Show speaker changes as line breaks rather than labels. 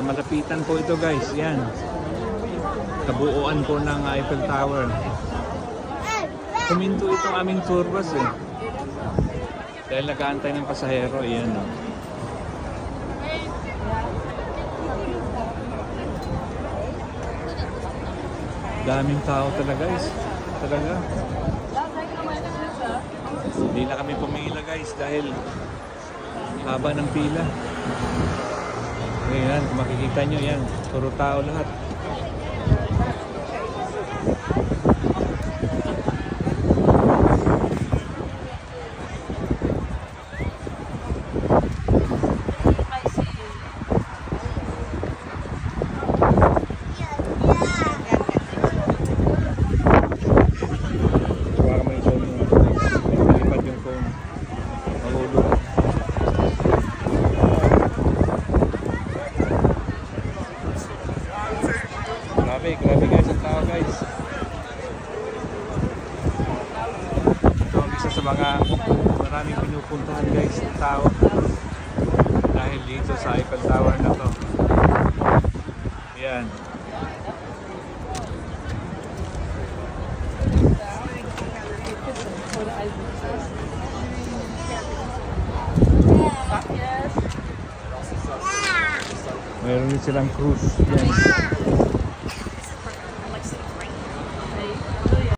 Sa malapitan po ito guys, yan. Kabuuan po ng Eiffel Tower. Kuminto itong aming tour bus eh. Dahil nag-aantay ng pasahero, yan o. Daming tao talaga guys. Talaga. Hindi na kami pumila guys dahil haba ng pila. Ayan, kung makikita nyo yan, puro tao lahat. Grabe guys ang tao guys. Ito ang isa sa mga maraming pinupuntahan guys ng tao. Dahil dito sa Eiffel Tower na to. Yan. Meron din silang cruise. Yan.